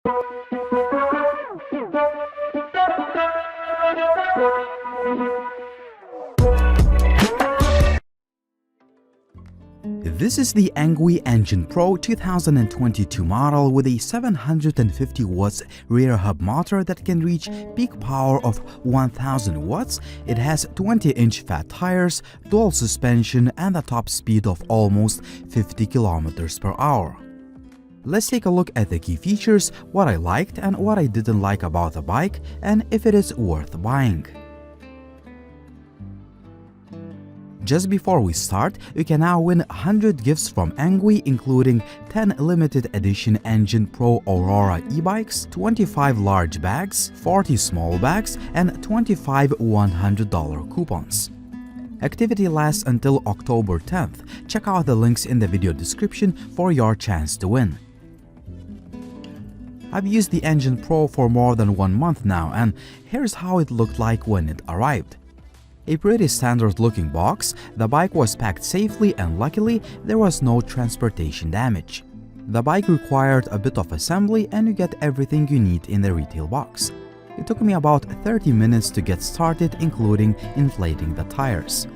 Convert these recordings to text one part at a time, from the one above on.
This is the ENGWE Engine Pro 2022 model with a 750 watts rear hub motor that can reach peak power of 1000 watts. It has 20-inch fat tires, dual suspension, and a top speed of almost 50 kilometers per hour. Let's take a look at the key features, what I liked and what I didn't like about the bike, and if it is worth buying. Just before we start, you can now win 100 gifts from ENGWE, including 10 limited edition Engine Pro Aurora e-bikes, 25 large bags, 40 small bags, and 25 $100 coupons. Activity lasts until October 10th. Check out the links in the video description for your chance to win. I've used the Engine Pro for more than 1 month now, and here's how it looked like when it arrived. A pretty standard looking box, the bike was packed safely and luckily there was no transportation damage. The bike required a bit of assembly and you get everything you need in the retail box. It took me about 30 minutes to get started, including inflating the tires.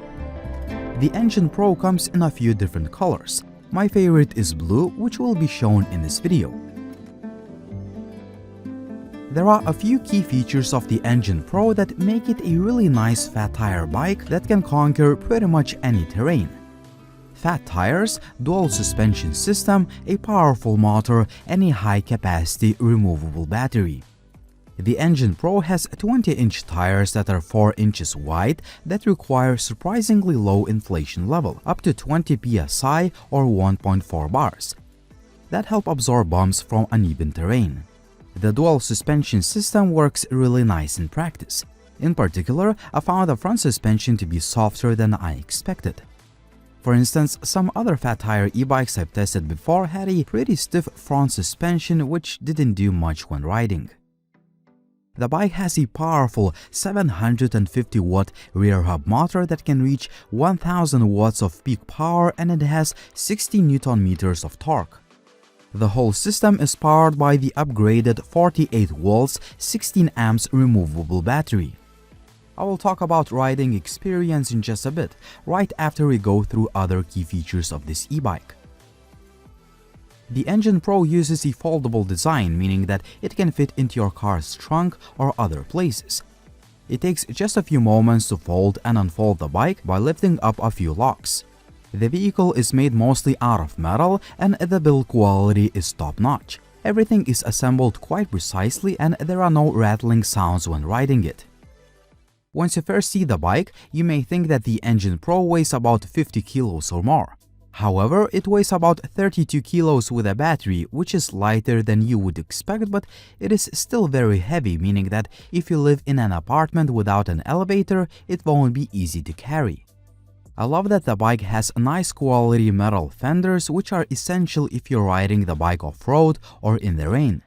The Engine Pro comes in a few different colors. My favorite is blue, which will be shown in this video. There are a few key features of the Engine Pro that make it a really nice fat tire bike that can conquer pretty much any terrain. Fat tires, dual suspension system, a powerful motor, and a high-capacity removable battery. The Engine Pro has 20-inch tires that are 4 inches wide that require surprisingly low inflation level, up to 20 psi or 1.4 bars, that help absorb bumps from uneven terrain. The dual suspension system works really nice in practice. In particular, I found the front suspension to be softer than I expected. For instance, some other fat tire e-bikes I've tested before had a pretty stiff front suspension which didn't do much when riding. The bike has a powerful 750 watt rear hub motor that can reach 1000 watts of peak power, and it has 60 Newton meters of torque. The whole system is powered by the upgraded 48 volts 16 amps removable battery. I will talk about riding experience in just a bit, right after we go through other key features of this e-bike. The Engine Pro uses a foldable design, meaning that it can fit into your car's trunk or other places. It takes just a few moments to fold and unfold the bike by lifting up a few locks. The vehicle is made mostly out of metal and the build quality is top-notch. Everything is assembled quite precisely and there are no rattling sounds when riding it. Once you first see the bike, you may think that the Engine Pro weighs about 50 kilos or more. However, it weighs about 32 kilos with a battery, which is lighter than you would expect, but it is still very heavy, meaning that if you live in an apartment without an elevator, it won't be easy to carry. I love that the bike has nice quality metal fenders, which are essential if you're riding the bike off-road or in the rain.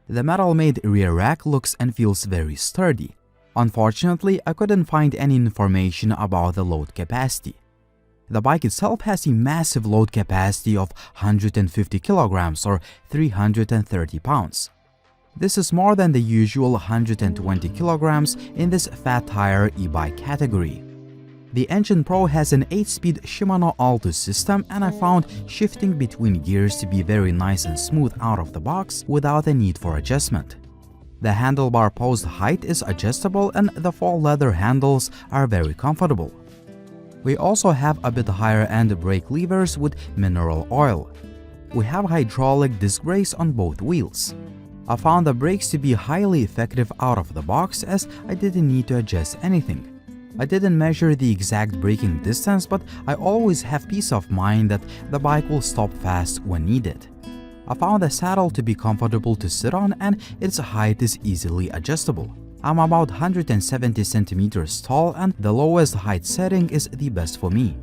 The metal-made rear rack looks and feels very sturdy. Unfortunately, I couldn't find any information about the load capacity. The bike itself has a massive load capacity of 150 kilograms or 330 pounds. This is more than the usual 120 kilograms in this fat tire e-bike category. The Engine Pro has an 8-speed Shimano Altus system, and I found shifting between gears to be very nice and smooth out of the box without a need for adjustment. The handlebar post height is adjustable and the faux leather handles are very comfortable. We also have a bit higher end brake levers with mineral oil. We have hydraulic disc brakes on both wheels. I found the brakes to be highly effective out of the box as I didn't need to adjust anything. I didn't measure the exact braking distance, but I always have peace of mind that the bike will stop fast when needed. I found the saddle to be comfortable to sit on and its height is easily adjustable. I'm about 170 centimeters tall and the lowest height setting is the best for me.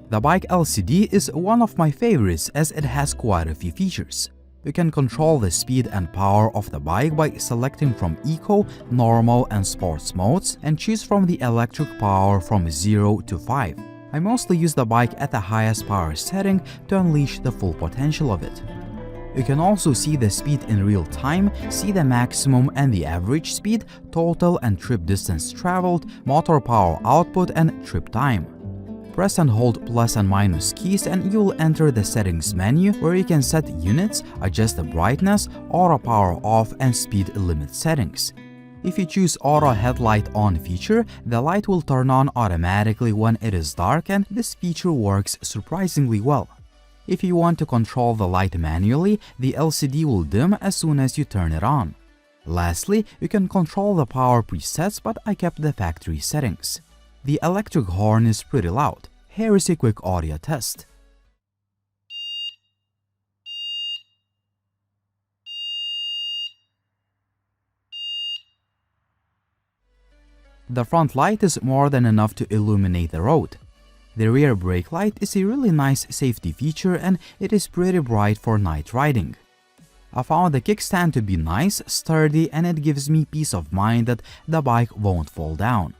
The bike LCD is one of my favorites as it has quite a few features. You can control the speed and power of the bike by selecting from Eco, Normal and Sports modes and choose from the electric power from 0 to 5. I mostly use the bike at the highest power setting to unleash the full potential of it. You can also see the speed in real time, see the maximum and the average speed, total and trip distance traveled, motor power output and trip time. Press and hold plus and minus keys and you will enter the settings menu where you can set units, adjust the brightness, auto power off and speed limit settings. If you choose auto headlight on feature, the light will turn on automatically when it is dark and this feature works surprisingly well. If you want to control the light manually, the LCD will dim as soon as you turn it on. Lastly, you can control the power presets, but I kept the factory settings. The electric horn is pretty loud. Here is a quick audio test. The front light is more than enough to illuminate the road. The rear brake light is a really nice safety feature and it is pretty bright for night riding. I found the kickstand to be nice, sturdy, and it gives me peace of mind that the bike won't fall down.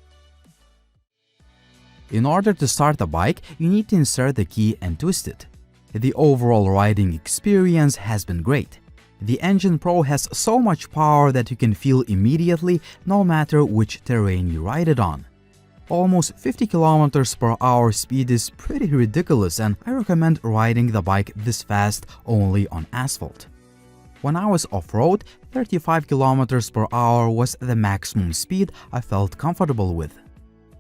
In order to start the bike, you need to insert the key and twist it. The overall riding experience has been great. The ENGWE Pro has so much power that you can feel immediately no matter which terrain you ride it on. Almost 50 km/h speed is pretty ridiculous and I recommend riding the bike this fast only on asphalt. When I was off-road, 35 km/h was the maximum speed I felt comfortable with.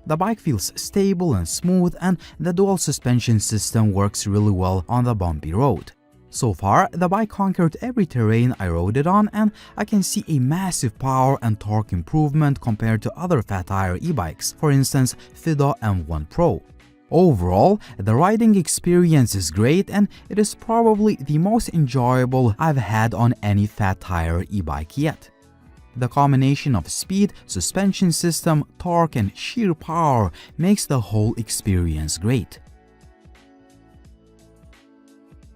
The bike feels stable and smooth and the dual suspension system works really well on the bumpy road. So far, the bike conquered every terrain I rode it on and I can see a massive power and torque improvement compared to other fat tire e-bikes, for instance FIDO M1 Pro. Overall, the riding experience is great and it is probably the most enjoyable I've had on any fat tire e-bike yet. The combination of speed, suspension system, torque and sheer power makes the whole experience great.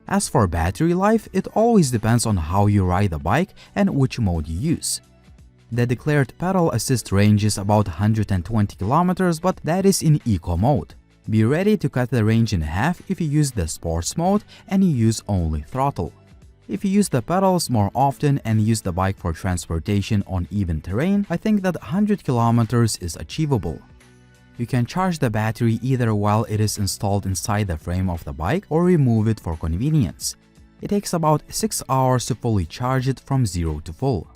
As for battery life, it always depends on how you ride the bike and which mode you use. The declared pedal assist range is about 120 km, but that is in eco mode. Be ready to cut the range in half if you use the sports mode and you use only throttle. If you use the pedals more often and use the bike for transportation on even terrain, I think that 100 km is achievable. You can charge the battery either while it is installed inside the frame of the bike or remove it for convenience. It takes about 6 hours to fully charge it from 0 to full.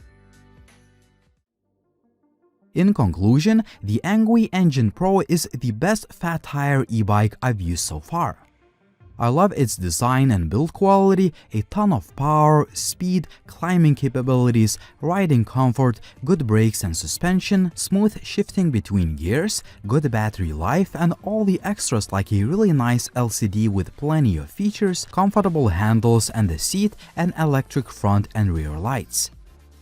In conclusion, the ENGWE ENGWE Pro is the best fat tire e-bike I've used so far. I love its design and build quality, a ton of power, speed, climbing capabilities, riding comfort, good brakes and suspension, smooth shifting between gears, good battery life, and all the extras like a really nice LCD with plenty of features, comfortable handles and the seat, and electric front and rear lights.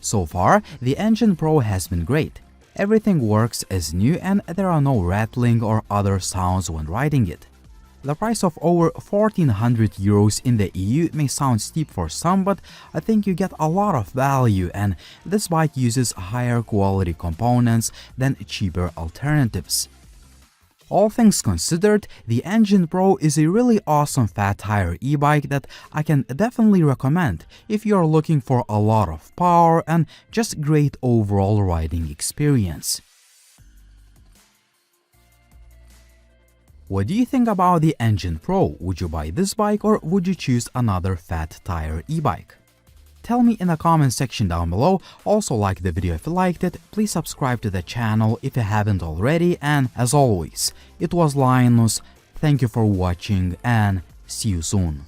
So far, the ENGWE Pro has been great. Everything works as new and there are no rattling or other sounds when riding it. The price of over 1400 euros in the EU may sound steep for some, but I think you get a lot of value and this bike uses higher quality components than cheaper alternatives. All things considered, the ENGWE Pro is a really awesome fat tire e-bike that I can definitely recommend if you're looking for a lot of power and just great overall riding experience. What do you think about the ENGWE Pro? Would you buy this bike or would you choose another fat tire e-bike? Tell me in the comment section down below. Also like the video if you liked it, please subscribe to the channel if you haven't already, and as always, it was Linus, thank you for watching and see you soon.